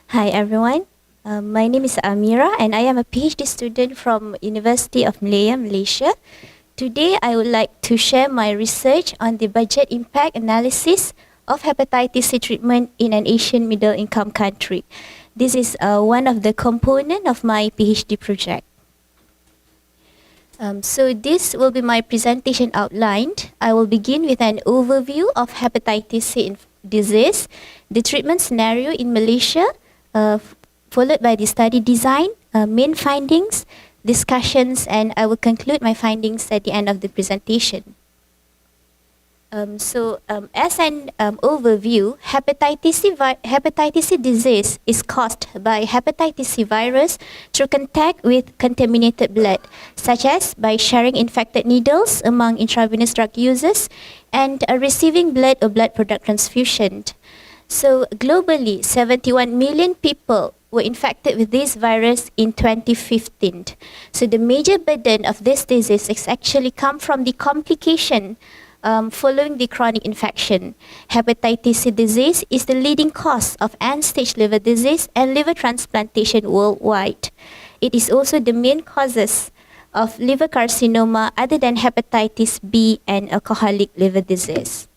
Hi everyone, my name is Amirah and I am a PhD student from University of Malaya, Malaysia. Today I would like to share my research on the budget impact analysis of hepatitis C treatment in an Asian middle income country. This is one of the components of my PhD project. So this will be my presentation outlined. I will begin with an overview of hepatitis C disease, the treatment scenario in Malaysia, followed by the study design, main findings, discussions, and I will conclude my findings at the end of the presentation. As an overview, hepatitis C disease is caused by hepatitis C virus through contact with contaminated blood, such as by sharing infected needles among intravenous drug users and receiving blood or blood product transfusion. So globally, 71 million people were infected with this virus in 2015. So the major burden of this disease is actually come from the complication following the chronic infection. Hepatitis C disease is the leading cause of end-stage liver disease and liver transplantation worldwide. It is also the main causes of liver carcinoma other than hepatitis B and alcoholic liver disease.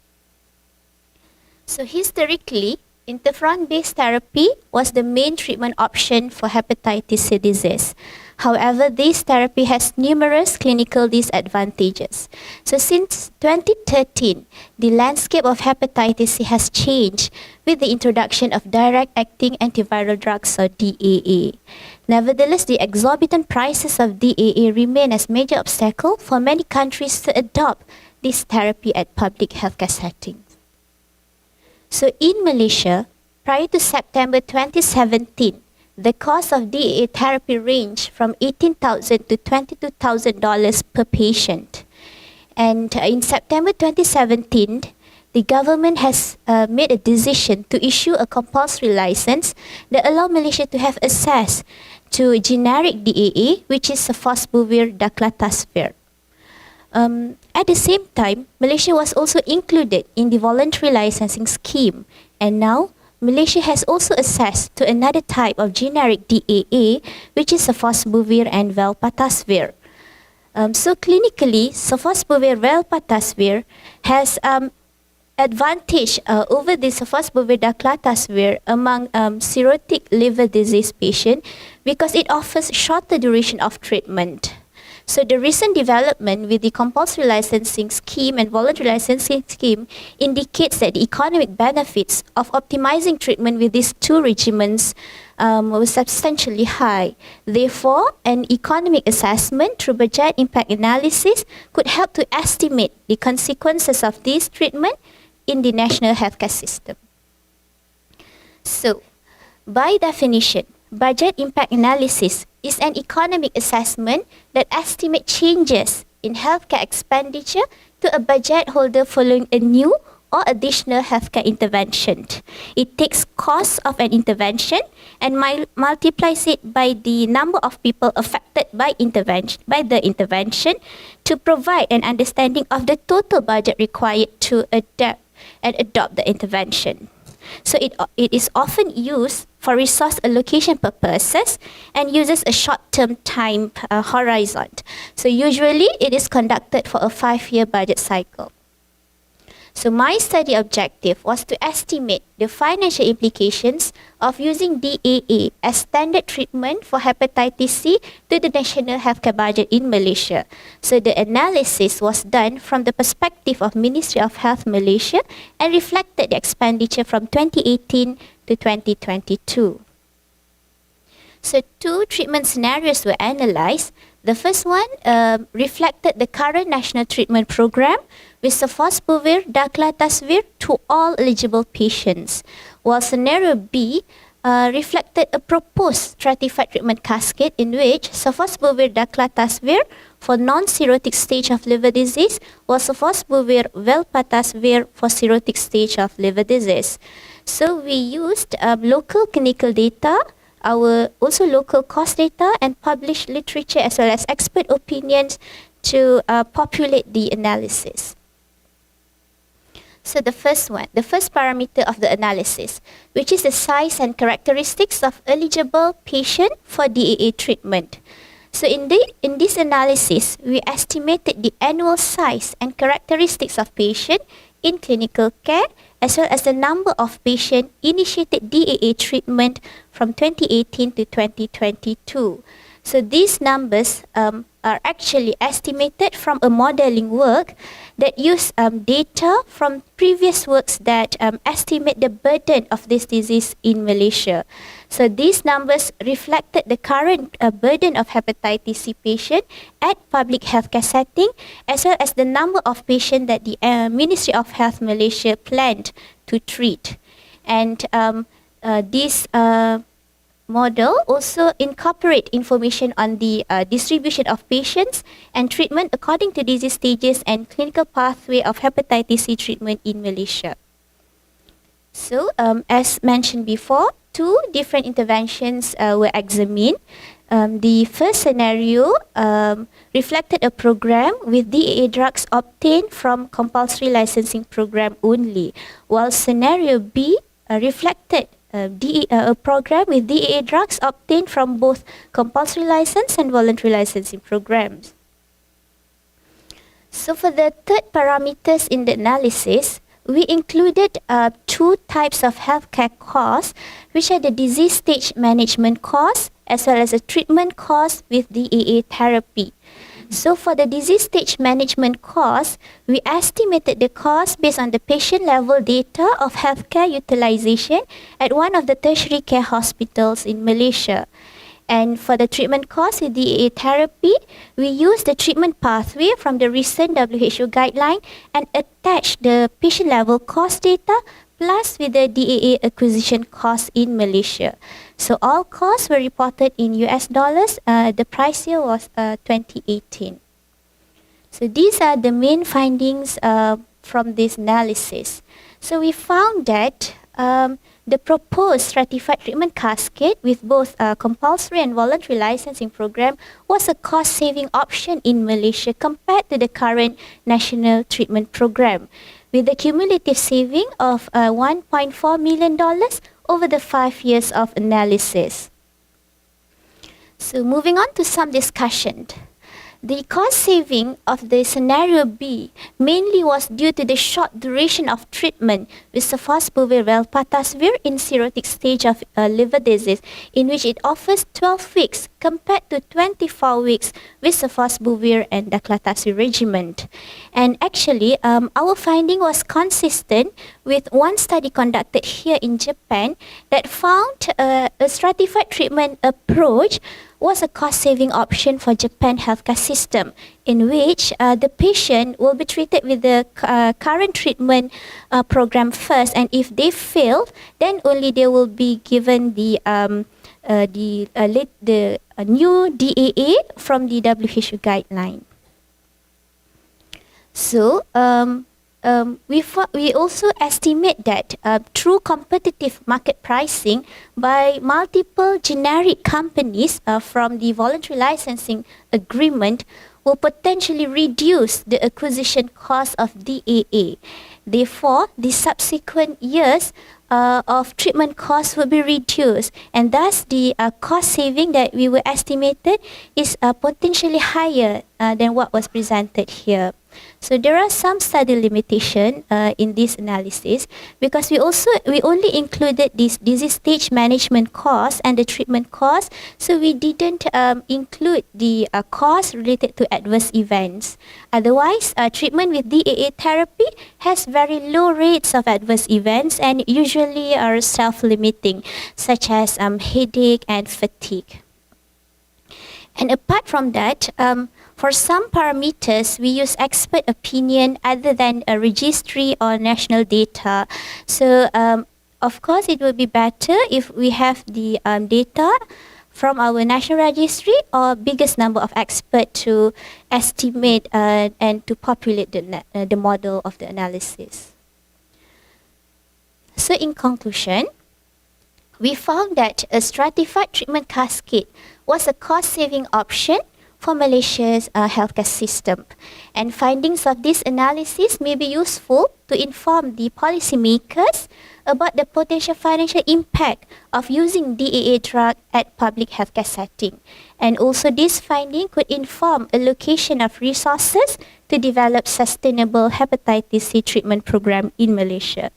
So historically, interferon-based therapy was the main treatment option for hepatitis C disease. However, this therapy has numerous clinical disadvantages. So since 2013, the landscape of hepatitis C has changed with the introduction of direct-acting antiviral drugs or DAA. Nevertheless, the exorbitant prices of DAA remain as major obstacle for many countries to adopt this therapy at public healthcare settings. So in Malaysia, prior to September 2017, the cost of DAA therapy ranged from $18,000 to $22,000 per patient. And in September 2017, the government has made a decision to issue a compulsory license that allows Malaysia to have access to generic DAA, which is sofosbuvir daclatasvir. At the same time, Malaysia was also included in the voluntary licensing scheme, and now Malaysia has also access to another type of generic DAA, which is sofosbuvir and velpatasvir. So clinically, sofosbuvir velpatasvir has advantage over the sofosbuvir daclatasvir among cirrhotic liver disease patients because it offers shorter duration of treatment. So the recent development with the compulsory licensing scheme and voluntary licensing scheme indicates that the economic benefits of optimizing treatment with these two regimens were substantially high. Therefore, an economic assessment through budget impact analysis could help to estimate the consequences of this treatment in the national healthcare system. So, by definition, budget impact analysis is an economic assessment that estimates changes in healthcare expenditure to a budget holder following a new or additional healthcare intervention. It takes cost of an intervention and multiplies it by the number of people affected by the intervention to provide an understanding of the total budget required to adapt and adopt the intervention. So it is often used for resource allocation purposes and uses a short-term time horizon. So usually it is conducted for a 5-year budget cycle. So my study objective was to estimate the financial implications of using DAA as standard treatment for hepatitis C to the national healthcare budget in Malaysia. So the analysis was done from the perspective of Ministry of Health Malaysia and reflected the expenditure from 2018 to 2022. So 2 treatment scenarios were analysed. The first one reflected the current national treatment program with sofosbuvir daclatasvir to all eligible patients, while scenario B reflected a proposed stratified treatment cascade in which sofosbuvir daclatasvir for non-cirrhotic stage of liver disease, while sofosbuvir velpatasvir for cirrhotic stage of liver disease. So we used local clinical data, our also local cost data and published literature as well as expert opinions to populate the analysis. So the first one, the first parameter of the analysis, which is the size and characteristics of eligible patient for DAA treatment. So in this analysis, we estimated the annual size and characteristics of patient in clinical care, as well as the number of patients initiated DAA treatment from 2018 to 2022. So these numbers are actually estimated from a modeling work that use data from previous works that estimate the burden of this disease in Malaysia. So these numbers reflected the current burden of hepatitis C patient at public healthcare setting, as well as the number of patients that the Ministry of Health Malaysia planned to treat. And this model also incorporate information on the distribution of patients and treatment according to disease stages and clinical pathway of hepatitis C treatment in Malaysia. So, as mentioned before, two different interventions were examined. The first scenario reflected a program with DAA drugs obtained from compulsory licensing program only, while scenario B reflected a program with DAA drugs obtained from both compulsory license and voluntary licensing programs. So for the third parameters in the analysis, we included two types of healthcare costs, which are the disease stage management costs as well as a treatment cost with DAA therapy. So for the disease stage management cost, we estimated the cost based on the patient level data of healthcare utilization at one of the tertiary care hospitals in Malaysia. And for the treatment cost with DAA therapy, we used the treatment pathway from the recent WHO guideline and attached the patient level cost data plus with the DAA acquisition cost in Malaysia. So all costs were reported in US dollars. The price year was 2018. So these are the main findings from this analysis. So we found that the proposed stratified treatment cascade with both compulsory and voluntary licensing program was a cost-saving option in Malaysia compared to the current national treatment program, with a cumulative saving of $1.4 million over the 5 years of analysis. So moving on to some discussion. The cost saving of the scenario B mainly was due to the short duration of treatment with sofosbuvir velpatasvir in cirrhotic stage of liver disease, in which it offers 12 weeks compared to 24 weeks with sofosbuvir and daclatasvir regimen. And actually, our finding was consistent with one study conducted here in Japan that found a stratified treatment approach was a cost-saving option for Japan healthcare system, in which the patient will be treated with the current treatment program first, and if they fail, then only they will be given the new DAA from the WHO guideline. So we also estimate that through competitive market pricing by multiple generic companies from the voluntary licensing agreement will potentially reduce the acquisition cost of DAA. Therefore, the subsequent years of treatment costs will be reduced, and thus the cost saving that we were estimated is potentially higher than what was presented here. So there are some study limitation in this analysis, because we only included this disease stage management cost and the treatment cost, so we didn't include the cost related to adverse events. Otherwise, treatment with DAA therapy has very low rates of adverse events and usually are self-limiting, such as headache and fatigue. And apart from that, for some parameters, we use expert opinion other than a registry or national data. So, of course, it would be better if we have the data from our national registry or biggest number of experts to estimate and to populate the model of the analysis. So, in conclusion, we found that a stratified treatment cascade was a cost-saving option for Malaysia's healthcare system. And findings of this analysis may be useful to inform the policymakers about the potential financial impact of using DAA drug at public healthcare setting. And also this finding could inform allocation of resources to develop sustainable hepatitis C treatment program in Malaysia.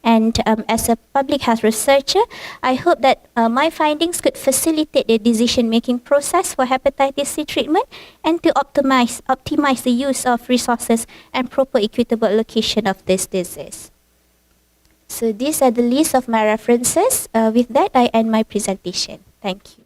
And as a public health researcher, I hope that my findings could facilitate the decision-making process for hepatitis C treatment and to optimize the use of resources and proper equitable allocation of this disease. So these are the list of my references. With that, I end my presentation. Thank you.